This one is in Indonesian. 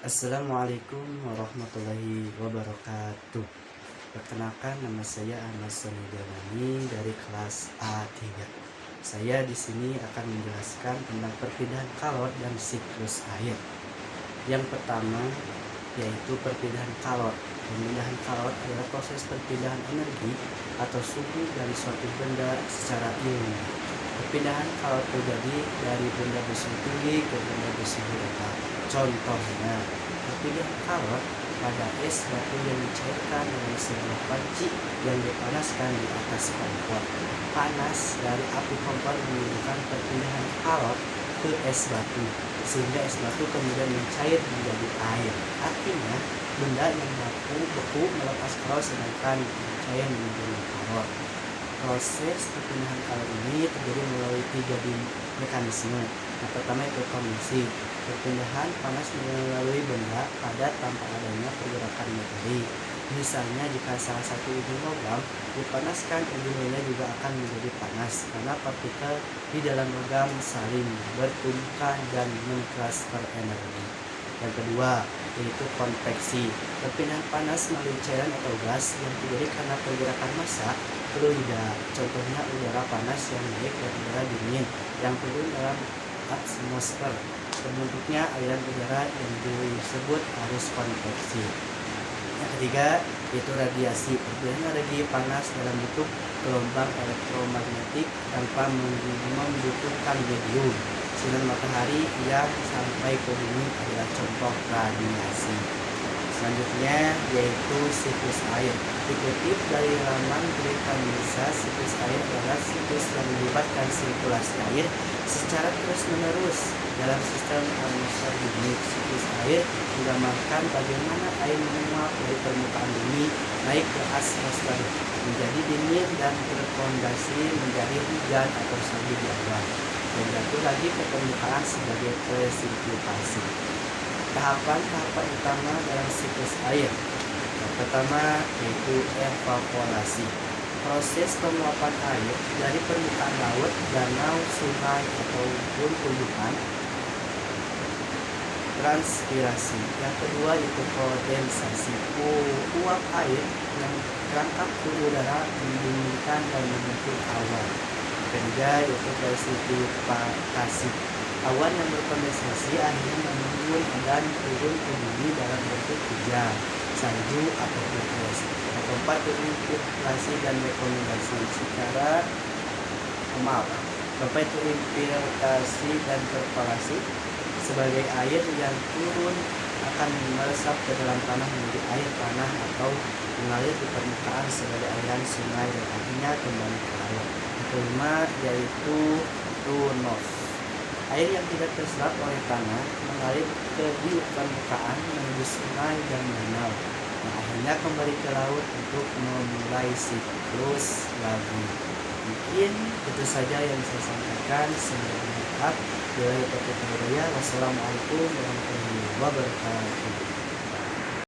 Assalamualaikum warahmatullahi wabarakatuh. Perkenalkan, nama saya Ahmad Soni Delani dari kelas A3. Saya di sini akan menjelaskan tentang perpindahan kalor dan siklus air. Yang pertama yaitu perpindahan kalor. Perpindahan kalor adalah proses perpindahan energi atau suhu dari suatu benda secara ilmiah. Perpindahan kalor terjadi dari benda besi tinggi ke benda besi rendah. Contohnya, perpindahan kalor pada es batu yang dicairkan dengan sebuah panci yang dipanaskan di atas kompor. Panas dari api kompor menimbulkan perpindahan kalor ke es batu, sehingga es batu kemudian mencair menjadi air. Artinya, benda yang beku melepas kalor sedangkan cair menjadi kalor. Proses perpindahan kalor ini terjadi melalui tiga mekanisme. Yang pertama itu konveksi. Perpindahan panas melalui benda padat tanpa adanya pergerakan materi. Misalnya jika salah satu ujung logam dipanaskan, ujung lainnya juga akan menjadi panas karena partikel di dalam logam saling bertumbukan dan mentransfer energi. Yang kedua yaitu konveksi. Perpindahan panas melalui cairan atau gas yang terjadi karena pergerakan massa fluida. Contohnya udara panas yang naik dan udara dingin yang turun dalam atmosfer. Terbentuknya aliran udara yang disebut arus konveksi. Yang ketiga yaitu radiasi. Perpindahan energi panas dalam bentuk gelombang elektromagnetik tanpa membutuhkan medium. Sinar matahari yang sampai ke bumi adalah contoh radiasi. Selanjutnya yaitu siklus air. Dikutip dari laman berita Indonesia, siklus air adalah siklus yang melibatkan sirkulasi air secara terus-menerus dalam sistem atmosfer bumi. Siklus air menggambarkan bagaimana air menguap dari permukaan bumi naik ke atmosfer, menjadi dingin dan berkondensasi menjadi hujan atau salju di awan, dan jatuh lagi ke permukaan sebagai presipitasi. Tahapan-tahapan utama dalam siklus air. Yang pertama yaitu evaporasi. Proses penguapan air dari permukaan laut, danau, sungai ataupun tumbuhan. Transpirasi. Yang kedua yaitu kondensasi. Uap air yang terangkap ke udara mendinginkan dan membentuk awan. Ketiga yaitu presipitasi. Awan yang berkondensasi akhirnya menimbun dan turun ke bumi dalam bentuk hujan, salju atau es. Yang keempat yaitu infiltrasi dan rekomendasi secara Keempat itu infiltrasi dan perkolasi. Sebagai air yang turun akan meresap ke dalam tanah menjadi air tanah atau mengalir di permukaan sebagai aliran sungai dan akhirnya kembali ke laut. Yang kelima yaitu runoff. Air yang tidak terserap oleh tanah mengalir ke di permukaan menuju sungai dan danau, dan akhirnya kembali ke laut untuk memulai siklus lagi. Mungkin itu saja yang saya sampaikan. Semoga bermanfaat. Wassalamualaikum warahmatullahi wabarakatuh.